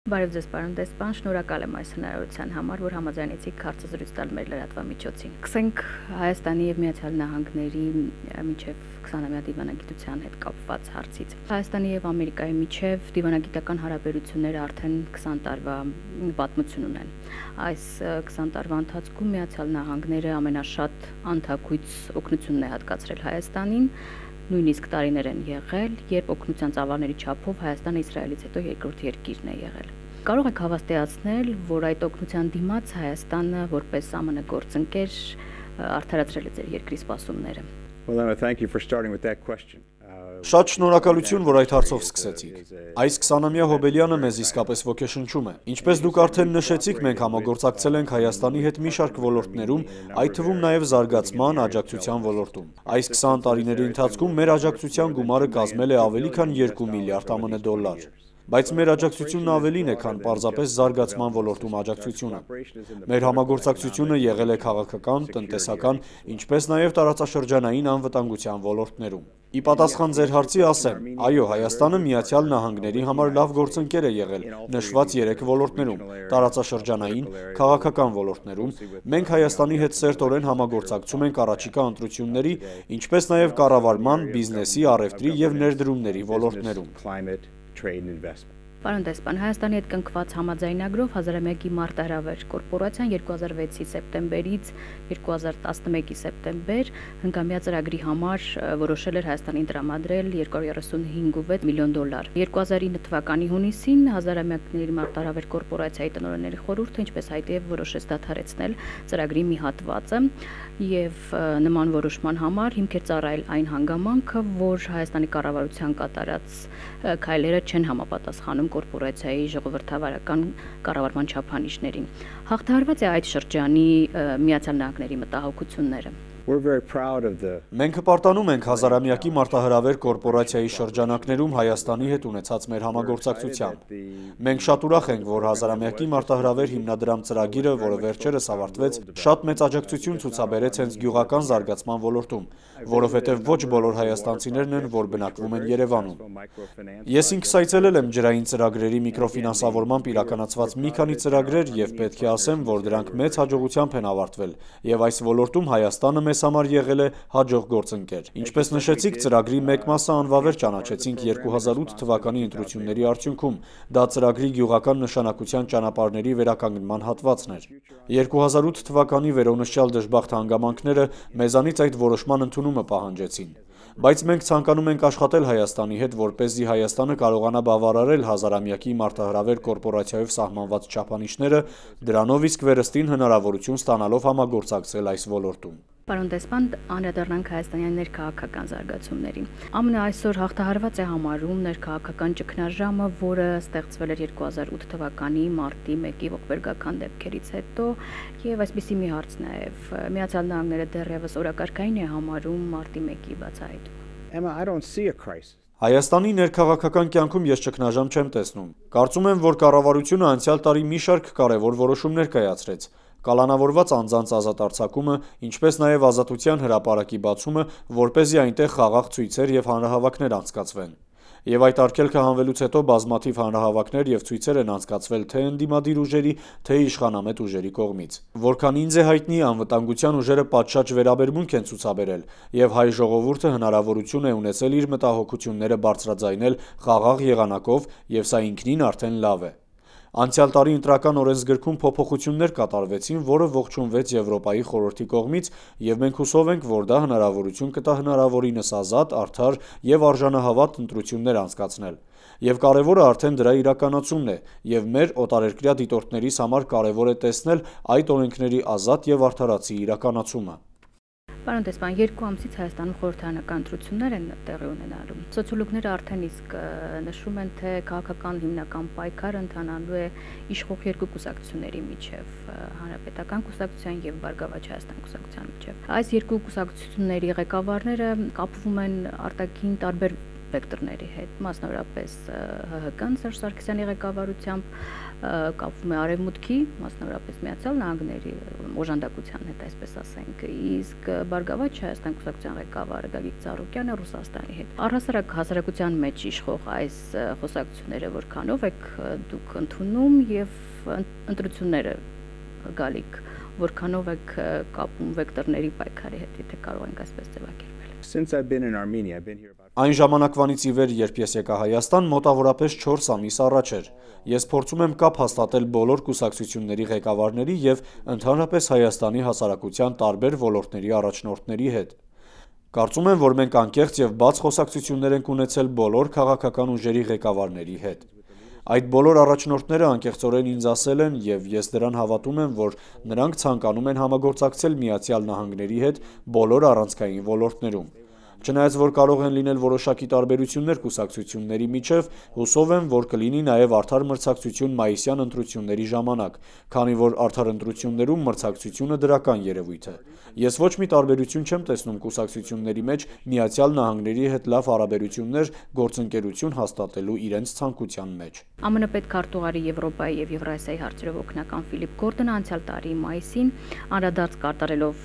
Բարև ձեզ, պարոն դեսպան, շնորհակալ եմ այս հնարավորության համար, որ համաձայնեցիք հարցազրույց տալ մեր լրատվամիջոցին։ Սկսենք Հայաստանի եւ Միացյալ Նահանգների միջև 20-ամյա դիվանագիտության հետ կապված հարցից։ Հայաստանի եւ Ամերիկայի միջև դիվանագիտական հարաբերությունները արդեն 20 տարվա պատմություն ունեն։ Այս 20 տարվա ընթացքում Միացյալ Նահանգները ամենաշատ անթակույց օգնությունն է հատկացրել Հայաստանին, նույնիսկ տարիներ են եղել, երբ օգնության ծավալների չափով Հայաստանը Իսրայելից հետո երկրորդ երկիրն է եղել։ Կարող եք հավաստիացնել, որ այդ օգնության դիմաց Հայաստանը որպես ԱՄՆ գործընկեր արդարացրել է ձեր երկրի սպասումները։ Շատ շնորհակալություն, որ այդ հարցով սկսեցիք։ Այս 20-ամյա հոբելյանը մեզ իսկապես ոգեշնչում է։ Ինչպես դուք արդեն նշեցիք, մենք համագործակցել ենք Հայաստանի հետ մի շարք ոլորտներում, այդ թվում նաև զարգացման, աջակցության ոլորտում։ Այս 20 տարիների ընթացքում մեր աջակցության գումարը կազմել է ավելի քան 2 միլիարդ ԱՄՆ դոլար։ Բայց մեր աջակցությունն ավելին է, քան պարզապես զարգացման ոլորտում աջակցությունը։ Մեր համագործակցությունը եղել է քաղաքական, տնտեսական, ինչպես նաև տարածաշրջանային անվտանգության ոլորտներում։ Ի պատասխան ձեր հարցի ասեմ, այո, Հայաստանը Միացյալ Նահանգների համար լավ գործընկեր է եղել նշված 3 ոլորտներում՝ տարածաշրջանային, քաղաքական ոլորտներում։ Մենք Հայաստանի հետ սերտորեն համագործակցում ենք առաջիկա ընտրությունների, ինչպես նաև կառավարման, բիզնեսի, առևտրի եւ ներդրումների ոլորտներում։ Պարոն դեսպան, Հայաստանի հետ կնքված համաձայնագրով 1000-ամյակի մարտահրավեր կորպորացիան 2006-ի սեպտեմբերից 2011-ի սեպտեմբեր հնգամյա ծրագրի համար որոշել էր Հայաստանին տրամադրել 235.6 միլիոն դոլար։ 2009 թվականի հունիսին 1000-ամյակների մարտահրավեր կորպորացիայի տնօրենների խորհուրդը, ինչպես հայտի է, որոշեց դադարեցնել ծրագրի մի հատվածը եւ նման որոշման համար հիմք էր ծառայել այն հանգամանքը, որ Հայաստանի կառավարության կատարած քայլերը չեն համապատասխանում կորպորացիայի ժողովրդավարական կառավարման չափանիշներին։ Հաղթահարված է այդ շրջանի Միացյալ Նահանգների մտահոգությունները։ Մենք հպարտանում ենք 1000-ամյակի մարտահրավեր կորպորացիայի շրջանակներում Հայաստանի հետ ունեցած մեր համագործակցությամբ։ Մենք շատ ուրախ ենք, որ 1000-ամյակի մարտահրավեր հիմնադրամ ծրագիրը, որը վերջերս ավարտվեց, շատ մեծ աջակցություն ցուցաբերեց հենց գյուղական զարգացման ոլորտում, որովհետև ոչ բոլոր հայաստանցիներն են, որ բնակվում են Երևանում։ Ես ինքս այցելել եմ ջրային ծրագրերի միկրոֆինանսավորմամբ իրականացված մի քանի ծրագրեր եւ պետք է ասեմ, որ դրանք մեծ հաջողությամբ են ավարտվել եւ այս ոլորտում Հայաստանը մեզ համար եղել է հաջող գործընկեր։ Ինչպես նշեցիք, ծրագրի մեկ մասը անվավեր ճանաչեցինք 2008 թվականի ընտրությունների արդյունքում։ Դա ծրագրի գյուղական նշանակության ճանապարհների վերականգնման հատվածն էր։ 2008 թվականի վերոնշյալ դժբախտ հանգամանքները մեզանից այդ որոշման ընդունումը պահանջեցին։ Բայց մենք ցանկանում ենք աշխատել Հայաստանի հետ, որպեսզի Հայաստանը կարողանա բավարարել 1000-ամյակի մարտահրավեր կորպորացիայով սահմանված չափանիշները, դրանով իսկ վերստին հնարավորություն ստանալով համագործակցել այս ոլորտում։ Պարոն դեսպան, անդրադառնանք Հայաստանի ներքաղաքական զարգացումներին։ ԱՄՆ այսօր հաղթահարված է համարում ներքաղաքական ճգնաժամը, որը ստեղծվել էր 2008 թվականի մարտի 1-ի ողբերգական դեպքերից հետո, եւ այսպիսի մի հարց նաեւ Միացյալ Նահանգները դեռևս օրակարգային է համարում մարտի 1-ի բացահայտումը։ Հայաստանի ներքաղաքական կյանքում ես ճգնաժամ չեմ տեսնում։ Կարծում եմ, որ կառավարությունը անցյալ տարի մի շարք կարևոր որոշումներ կայացրեց։ Կալանավորված անձանց ազատ արձակումը, ինչպես նաև Ազատության հրապարակի բացումը, որպեսզի այնտեղ խաղաղ ցույցեր եւ հանրահավաքներ անցկացվեն։ Եվ այդ արգելքը հանվելուց հետո բազմաթիվ հանրահավաքներ եւ ցույցեր են անցկացվել թե ընդդիմադիր ուժերի, թե իշխանամետ ուժերի կողմից։ Որքան ինձ է հայտնի, անվտանգության ուժերը պատշաճ վերաբերմունք են ցուցաբերել, եւ հայ ժողովուրդը հնարավորություն է ունեցել իր մտահոգությունները բարձրաձայնել խաղաղ եղանակով, եւ սա ինքնին արդեն լավ է։ Անցյալ տարի ընտրական օրենսգրքում փոփոխություններ կատարվեցին, որը ողջունվեց Եվրոպայի խորհրդի կողմից, եւ մենք հուսով ենք, որ դա հնարավորություն կտա հնարավորինս ազատ, արդար եւ արժանահավատ ընտրություններ անցկացնել։ Եվ կարևորը արդեն դրա իրականացումն է, եւ մեր օտարերկրյա դիտորդներիս համար կարևոր է տեսնել այդ օրենքների ազատ եւ արդարացի իրականացումը։ Պարոն դեսպան, 2 ամսից Հայաստանում խորհրդարանական ընտրություններ են տեղի ունենալու։ Սոցիոլոգները արդեն իսկ նշում են, թե քաղաքական հիմնական պայքարը ընթանալու է իշխող 2 կուսակցությունների միջև՝ Հանրապետական կուսակցության եւ Բարգավաճ Հայաստան կուսակցության միջև։ Այս 2 կուսակցությունների ղեկավարները կապվում են արտաքին տարբեր վեկտորների հետ, մասնավորապես ՀՀԿ-ն Սերժ Սարգսյանի ղեկավարությամբ կապվում է Արևմուտքի, մասնավորապես Միացյալ Նահանգների օժանդակության հետ, այսպես ասենք, իսկ Բարգավաճ Հայաստան կուսակցության ղեկավարը Գագիկ Ծառուկյանը Ռուսաստանի հետ։ Առհասարակ հասարակության մեջ իշխող այս խոսակցությունները որքանով եք դուք ընդունում եւ ընտրությունները գալիք, որքանով եք կապում վեկտորների պայքարի հետ, եթե կարող ենք այսպես ձևակերպել։ Այն ժամանակվանից ի վեր, երբ ես եկա Հայաստան, մոտավորապես 4 ամիս առաջ էր։ Ես փորձում եմ կապ հաստատել բոլոր կուսակցությունների ղեկավարների եւ ընդհանրապես Հայաստանի հասարակության տարբեր ոլորտների առաջնորդների հետ։ Կարծում եմ, որ մենք անկեղծ եւ բաց խոսակցություններ ենք ունեցել բոլոր քաղաքական ուժերի ղեկավարների հետ։ Այդ բոլոր առաջնորդները անկեղծորեն ինձ ասել են, եւ ես դրան հավատում եմ, որ նրանք ցանկանում են համագործակցել Միացյալ Նահանգների հետ բոլոր առանցքային ոլորտներում։ Չնայած որ կարող են լինել որոշակի տարբերություններ կուսակցությունների միջև, հուսով եմ, որ կլինի նաև արդար մրցակցություն մայիսյան ընտրությունների ժամանակ, քանի որ արդար ընտրություններում մրցակցությունը դրական երևույթ է։ Ես ոչ մի տարբերություն չեմ տեսնում կուսակցությունների մեջ Միացյալ Նահանգների հետ լավ հարաբերություններ, գործընկերություն հաստատելու իրենց ցանկության մեջ։ ԱՄՆ պետքարտուղարի Եվրոպայի եւ Եվրասիայի հարցերով օգնական Ֆիլիպ Գորդոնը անցյալ տարի մայիսին անդրադարձ կատարելով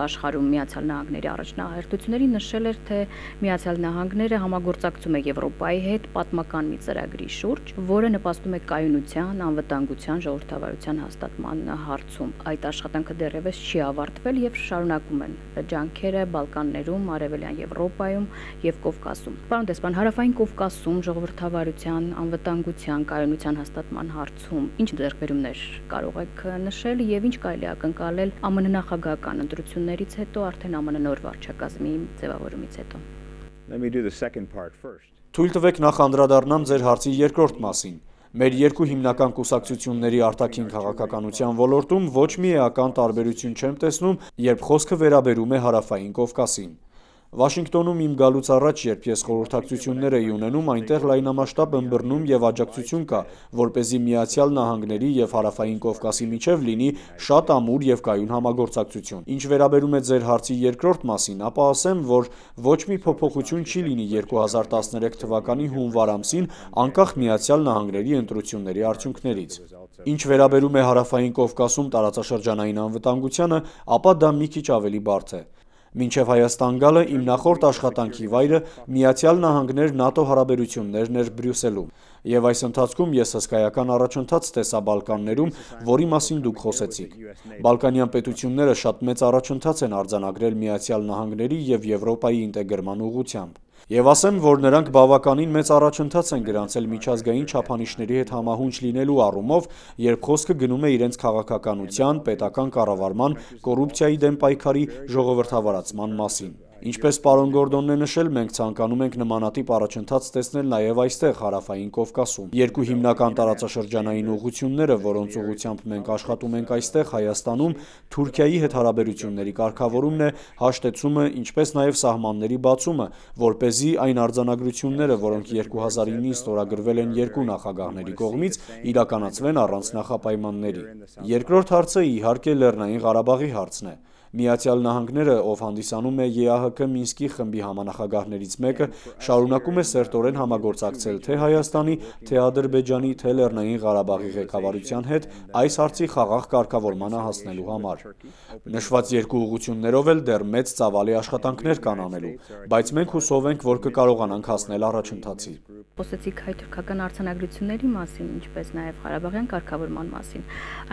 աշխարհում Միացյալ Նահանգների առաջնահերթություններին նշել էր, թե Միացյալ Նահանգները համագործակցում է Եվրոպայի հետ պատմական մի ծրագրի շուրջ, որը նպաստում է կայունության, անվտանգության, ժողովրդավարության հաստատման հարցում։ Այդ աշխատանքը դեռևս չի ավարտվել եւ շարունակում են ջանքերը Բալկաններում, Արևելյան Եվրոպայում եւ Կովկասում։ Պարոն դեսպան, Հարավային Կովկասում ժողովրդավարության, անվտանգության, կայունության հաստատման հարցում ինչ ձեռքբերումներ կարող եք նշել եւ ինչ կարելի է ակնկալել ԱՄՆ նախագահական ընտրություններից հետո, արդեն ԱՄՆ նոր վարչակազմի ձևավորումից հետո։ Թույլ տվեք նախ անդրադառնամ ձեր հարցի երկրորդ մասին։ Մեր երկու հիմնական կուսակցությունների արտաքին քաղաքականության ոլորտում ոչ մի էական տարբերություն չեմ տեսնում, երբ խոսքը վերաբերում է Հարավային Կովկասին։ Վաշինգտոնում իմ գալուց առաջ, երբ ես խորհրդակցություններ էի ունենում, այնտեղ լայնամասշտաբ ըմբռնում եւ աջակցություն կա, որպեսզի Միացյալ Նահանգների եւ Հարավային Կովկասի միջև լինի շատ ամուր եւ կայուն համագործակցություն։ Ինչ վերաբերում է ձեր հարցի երկրորդ մասին, ապա ասեմ, որ ոչ մի փոփոխություն չի լինի 2013 թվականի հունվար ամսին, անկախ Միացյալ Նահանգների ընտրությունների արդյունքներից։ Ինչ վերաբերում է Հարավային Կովկասում տարածաշրջանային անվտանգությանը, ապա դա մի քիչ ավելի բարդ է։ Մինչև Հայաստան գալը իմ նախորդ աշխատանքի վայրը Միացյալ Նահանգներ ՆԱՏՕ հարաբերություններն էր Բրյուսելում, եւ այս ընթացքում ես հսկայական առաջընթաց տեսա Բալկաններում, որի մասին դուք խոսեցիք։ Բալկանյան պետությունները շատ մեծ առաջընթաց են արձանագրել Միացյալ Նահանգների եւ Եվրոպայի ինտեգրման ուղղությամբ։ Եվ ասեմ, որ նրանք բավականին մեծ առաջընթաց են գրանցել միջազգային չափանիշների հետ համահունչ լինելու առումով, երբ խոսքը գնում է իրենց քաղաքականության, պետական կառավարման, կոռուպցիայի դեմ պայքարի, ժողովրդավարացման մասին։ Ինչպես պարոն Գորդոնն է նշել, մենք ցանկանում ենք նմանատիպ առաջընթաց տեսնել նաև այստեղ Հարավային Կովկասում։ Երկու հիմնական տարածաշրջանային ուղղությունները, որոնց ուղղությամբ մենք աշխատում ենք այստեղ Հայաստանում, Թուրքիայի հետ հարաբերությունների կարգավորումն է, հաշտեցումը, ինչպես նաև սահմանների բացումը, որպեսզի այն արձանագրությունները, որոնք 2009-ին ստորագրվել են երկու նախագահների կողմից, իրականացվեն առանց նախապայմանների։ Երկրորդ հարցը իհարկե Լեռնային Ղարաբաղի հարցն է։ Միացյալ Նահանգները, ով հանդիսանում է ԵԱՀԿ Մինսկի խմբի համանախագահներից մեկը, շարունակում է սերտորեն համագործակցել թե Հայաստանի, թե Ադրբեջանի, թե Լեռնային Ղարաբաղի ղեկավարության հետ այս հարցի խաղաղ կարգավորմանը հասնելու համար։ Նշված երկու ուղղություններով էլ դեռ մեծ ծավալի աշխատանքներ կան անելու, բայց մենք հուսով ենք, որ կկարողանանք հասնել առաջընթացի։ Խոսեցիք հայ-թուրքական արձանագրությունների մասին, ինչպես նաև Ղարաբաղյան կարգավորման մասին։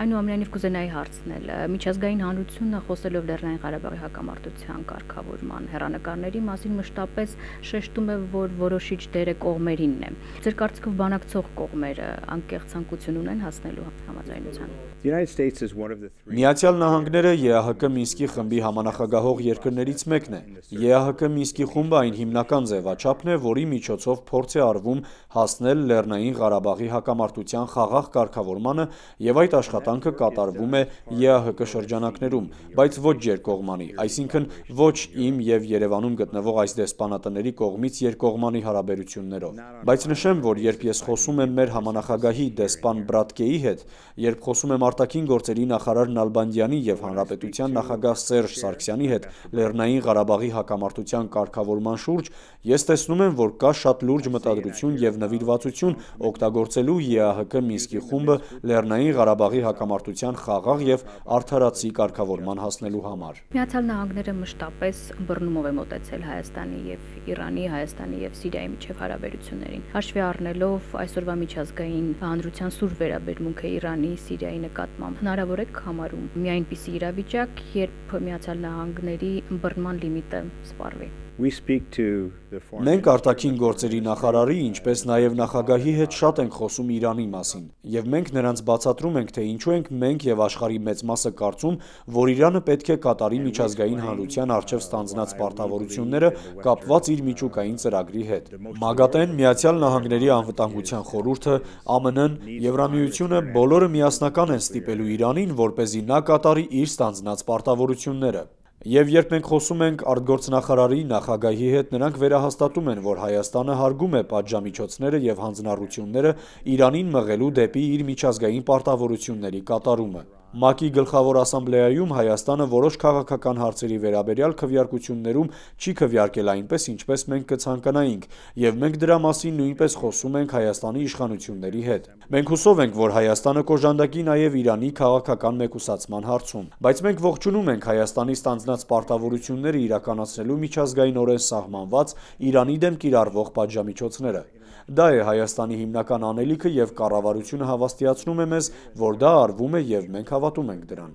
Այնուամենայնիվ կուզենայի հարցնել, միջազգային հանրությունը խոսելով Լեռնային Ղարաբաղի հակամարտության կարգավորման հեռանկարների մասին մշտապես շեշտում է, որ որոշիչ դերը կողմերինն է։ Ձեր կարծիքով բանակցող կողմերը անկեղծ ցանկություն ունեն հասնելու համաձայնության։ Միացյալ Նահանգները ԵԱՀԿ Մինսկի խմբի համանախագահող երկրներից մեկն է։ ԵԱՀԿ Մինսկի խումբը այն հիմնական ձևաչափն է, որի միջոցով փորձ է արվում հասնել Լեռնային Ղարաբաղի հակամարտության խաղաղ կարգավորմանը, եւ այդ աշխատանքը կատարվում է ԵԱՀԿ շրջանակներում, բայց ոչ երկկողմանի, այսինքն ոչ իմ եւ Երևանում գտնվող այս դեսպանատների կողմից երկկողմանի հարաբերություններով։ Բայց նշեմ, որ երբ ես խոսում եմ մեր համանախագահի դեսպան Բրատկեի հետ, երբ խոսում եմ արտաքին գործերի նախարար Նալբանդյանի եւ հանրապետության նախագահ Սերժ Սարգսյանի հետ Լեռնային Ղարաբաղի հակամարտության կարգավորման շուրջ, ես տեսնում եմ, որ կա շատ լուրջ մտադրություն եւ նվիրվածություն օգտագործելու ԵԱՀԿ Մինսկի խումբը Լեռնային Ղարաբաղի հակամարտության խաղաղ եւ արդարացի կարգավորման հասնելու համար։ Միացյալ Նահանգները մշտապես բռնումով է մոտեցել Հայաստանի եւ Իրանի, Հայաստանի եւ Սիրիայի միջև հարաբերություններին։ Հաշվի առնելով այսօրվա միջազգային հանրության սուր վերաբերմունքը Իրանի, Սիրիայի նկատմամբ, հնարավոր է համարում մի այնպիսի իրավիճակ, երբ Միացյալ Նահանգների բռնման լիմիտը սպառվի։ Մենք արտաքին գործերի նախարարի, ինչպես նաև նախագահի հետ շատ ենք խոսում Իրանի մասին, եւ մենք նրանց բացատրում ենք, թե ինչու ենք մենք եւ աշխարհի մեծ մասը կարծում, որ Իրանը պետք է կատարի միջազգային հանրության առջև ստանձնած պարտավորությունները կապված իր միջուկային ծրագրի հետ։ ՄԱԳԱՏԷ-ն, Միացյալ Նահանգների անվտանգության խորհուրդը, ԱՄՆ-ն, Եվրամիությունը բոլորը միասնական են ստիպելու Իրանին, որպեսզի նա կատարի իր ստանձնած պարտավորությունները։ Եվ երբ մենք խոսում ենք արտգործնախարարի, նախագահի հետ, նրանք վերահաստատում են, որ Հայաստանը հարգում է պատժամիջոցները եւ հանձնառությունները Իրանին մղելու դեպի իր միջազգային պարտավորությունների կատարումը։ ՄԱԿ-ի գլխավոր ասամբլեայում Հայաստանը որոշ քաղաքական հարցերի վերաբերյալ քվեարկություններում չի քվեարկել այնպես, ինչպես մենք կցանկանայինք, եւ մենք դրա մասին նույնպես խոսում ենք Հայաստանի իշխանությունների հետ։ Մենք հուսով ենք, որ Հայաստանը կոժանդակի նաեւ Իրանի քաղաքական մեկուսացման հարցում, բայց մենք ողջունում ենք Հայաստանի ստանձնած պարտավորությունները իրականացնելու միջազգայինորեն սահմանված Իրանի դեմ կիրառվող պատժամիջոցները։ Դա է Հայաստանի հիմնական անելիքը եւ կառավարությունը հավաստիացնում է մեզ, որ դա արվում է եւ մենք հավատում ենք դրան։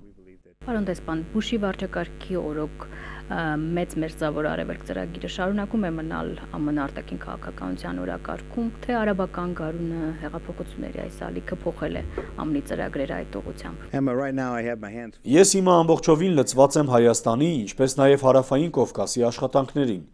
Պարոն դեսպան, Բուշի վարչակարգի օրոք մեծ մերձավոր արևելք ծրագիրը շարունակում է մնալ ԱՄՆ արտաքին քաղաքականության օրակարգում, թե արաբական գարունը հեղափոխությունների այս ալիքը փոխել է ԱՄՆ-ի ծրագրերը այդ ուղղությամբ։ Ես հիմա ամբողջովին լծված եմ Հայաստանի, ինչպես նաեւ Հարավային Կովկասի աշխատանքներին։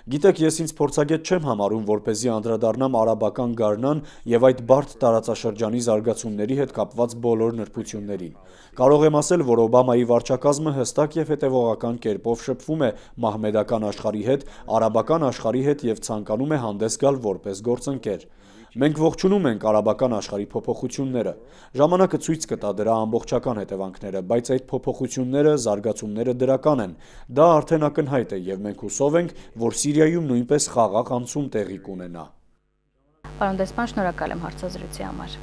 Գիտեք, ես ինձ փորձագետ չեմ համարում, որպեսզի անդրադառնամ արաբական գարնան եւ այդ բարդ տարածաշրջանի զարգացումների հետ կապված բոլոր նրբություններին։ Կարող եմ ասել, որ Օբամայի վարչակազմը հստակ եւ հետեւողական կերպով շփվում է մահմեդական աշխարհի հետ, արաբական աշխարհի հետ եւ ցանկանում է հանդես գալ որպես գործընկեր։ Մենք ողջունում ենք արաբական աշխարհի փոփոխությունները։ Ժամանակը ցույց կտա դրա ամբողջական հետևանքները, բայց այդ փոփոխությունները, զարգացումները դրական են։ Դա արդեն ակնհայտ է եւ մենք հուսով ենք, որ Սիրիայում նույնպես խաղաղ անցում տեղի կունենա։ Պարոն դեսպան, շնորհակալ եմ հարցազրույցի համար։